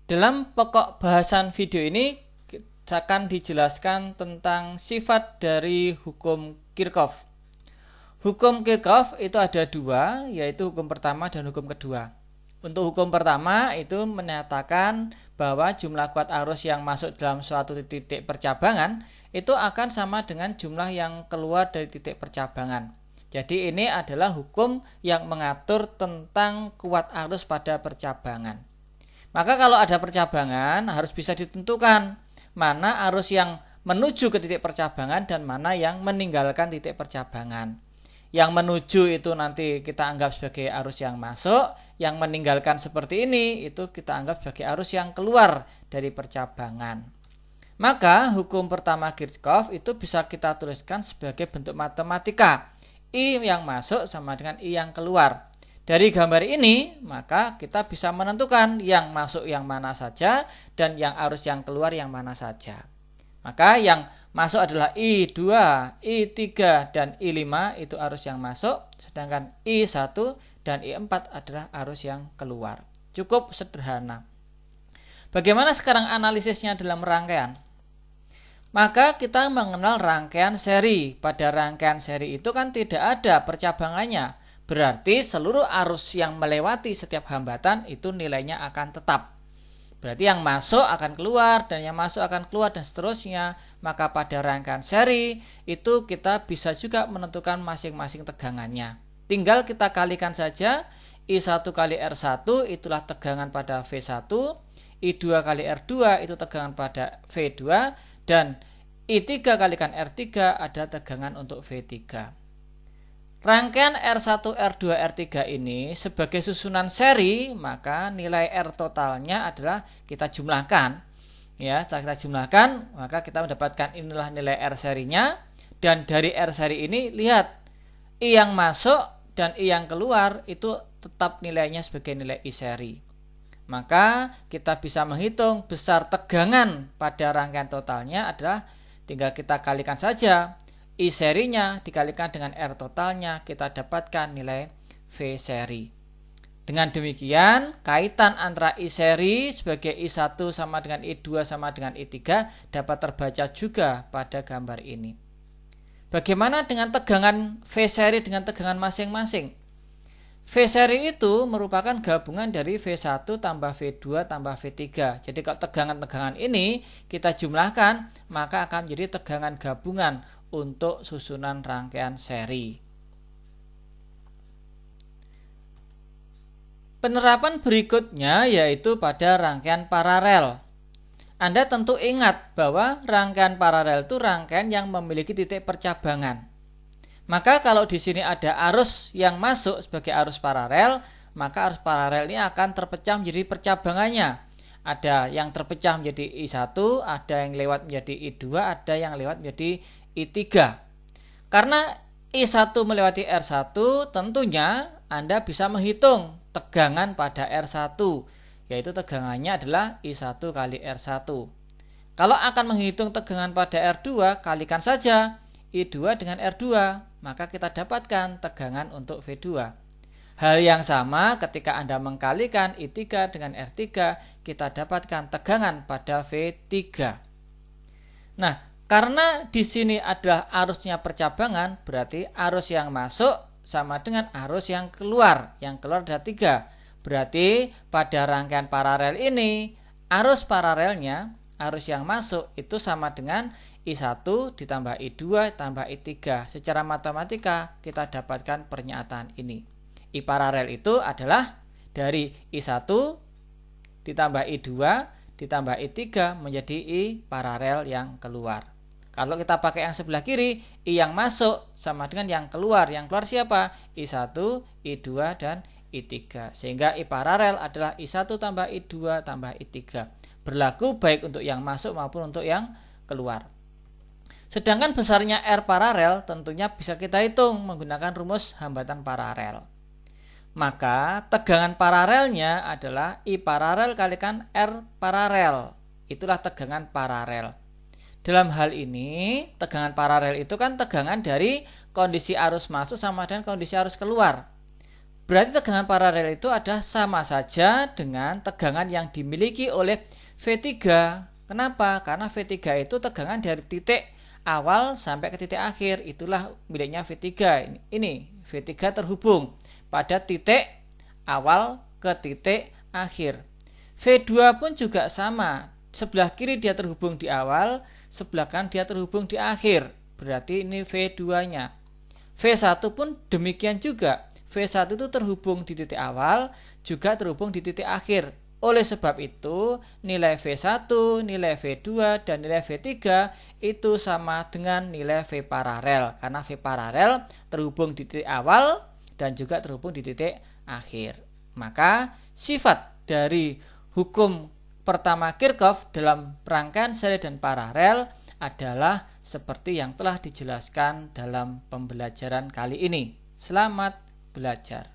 Dalam pokok bahasan video ini akan dijelaskan tentang sifat dari hukum Kirchhoff. Hukum Kirchhoff itu ada dua, yaitu hukum pertama dan hukum kedua. Untuk hukum pertama itu menyatakan bahwa jumlah kuat arus yang masuk dalam suatu titik percabangan itu akan sama dengan jumlah yang keluar dari titik percabangan. Jadi ini adalah hukum yang mengatur tentang kuat arus pada percabangan. Maka kalau ada percabangan harus bisa ditentukan mana arus yang menuju ke titik percabangan dan mana yang meninggalkan titik percabangan. Yang menuju itu nanti kita anggap sebagai arus yang masuk, yang meninggalkan seperti ini itu kita anggap sebagai arus yang keluar dari percabangan. Maka hukum pertama Kirchhoff itu bisa kita tuliskan sebagai bentuk matematika. I yang masuk sama dengan I yang keluar. Dari gambar ini, maka kita bisa menentukan yang masuk yang mana saja dan yang arus yang keluar yang mana saja. Maka yang masuk adalah I2, I3, dan I5 itu arus yang masuk, sedangkan I1 dan I4 adalah arus yang keluar. Cukup sederhana. Bagaimana sekarang analisisnya dalam rangkaian? Maka kita mengenal rangkaian seri. Pada rangkaian seri itu kan tidak ada percabangannya. Berarti seluruh arus yang melewati setiap hambatan itu nilainya akan tetap. Berarti yang masuk akan keluar dan yang masuk akan keluar dan seterusnya. Maka pada rangkaian seri itu kita bisa juga menentukan masing-masing tegangannya. Tinggal kita kalikan saja. I1 kali R1 itulah tegangan pada V1. I2 kali R2 itu tegangan pada V2. Dan I3 kalikan R3 ada tegangan untuk V3. Rangkaian R1, R2, R3 ini sebagai susunan seri, maka nilai R totalnya adalah kita jumlahkan. Ya, setelah kita jumlahkan, maka kita mendapatkan inilah nilai R serinya. Dan dari R seri ini, lihat, I yang masuk dan I yang keluar itu tetap nilainya sebagai nilai I seri. Maka kita bisa menghitung besar tegangan pada rangkaian totalnya adalah tinggal kita kalikan saja. I serinya dikalikan dengan R totalnya, kita dapatkan nilai V seri. Dengan demikian, kaitan antara I seri sebagai I1 sama dengan I2 sama dengan I3 dapat terbaca juga pada gambar ini. Bagaimana dengan tegangan V seri dengan tegangan masing-masing? V seri itu merupakan gabungan dari V1 tambah V2 tambah V3. Jadi kalau tegangan-tegangan ini kita jumlahkan, maka akan menjadi tegangan gabungan untuk susunan rangkaian seri. Penerapan berikutnya yaitu pada rangkaian paralel. Anda tentu ingat bahwa rangkaian paralel itu rangkaian yang memiliki titik percabangan. Maka kalau di sini ada arus yang masuk sebagai arus paralel, maka arus paralel ini akan terpecah menjadi percabangannya. Ada yang terpecah menjadi I1, ada yang lewat menjadi I2, ada yang lewat menjadi I3. Karena I1 melewati R1, tentunya Anda bisa menghitung tegangan pada R1, yaitu tegangannya adalah I1 kali R1. Kalau akan menghitung tegangan pada R2, kalikan saja I2 dengan R2, maka kita dapatkan tegangan untuk V2. Hal yang sama ketika Anda mengkalikan I3 dengan R3, kita dapatkan tegangan pada V3. Nah, karena di sini adalah arusnya percabangan, berarti arus yang masuk sama dengan arus yang keluar. Yang keluar ada 3. Berarti pada rangkaian paralel ini, arus paralelnya, arus yang masuk itu sama dengan I1 ditambah I2 tambah I3. Secara matematika kita dapatkan pernyataan ini. I paralel itu adalah dari I1 ditambah I2 ditambah I3 menjadi I paralel yang keluar. Kalau kita pakai yang sebelah kiri, I yang masuk sama dengan yang keluar. Yang keluar siapa? I1, I2, dan I3. Sehingga I paralel adalah I1 tambah I2 tambah I3. Berlaku baik untuk yang masuk maupun untuk yang keluar. Sedangkan besarnya R paralel tentunya bisa kita hitung menggunakan rumus hambatan paralel. Maka tegangan paralelnya adalah I paralel kalikan R paralel. Itulah tegangan paralel. Dalam hal ini, tegangan paralel itu kan tegangan dari kondisi arus masuk sama dengan kondisi arus keluar. Berarti tegangan paralel itu ada sama saja dengan tegangan yang dimiliki oleh V3. Kenapa? Karena V3 itu tegangan dari titik awal sampai ke titik akhir. Itulah miliknya V3. Ini V3 terhubung pada titik awal ke titik akhir. V2 pun juga sama. Sebelah kiri dia terhubung di awal, sebelah kanan dia terhubung di akhir. Berarti ini V2-nya. V1 pun demikian juga. V1 itu terhubung di titik awal, juga terhubung di titik akhir. Oleh sebab itu, nilai V1, nilai V2, dan nilai V3 itu sama dengan nilai V paralel. Karena V paralel terhubung di titik awal dan juga terhubung di titik akhir. Maka sifat dari hukum pertama Kirchhoff dalam rangkaian seri dan paralel adalah seperti yang telah dijelaskan dalam pembelajaran kali ini. Selamat belajar.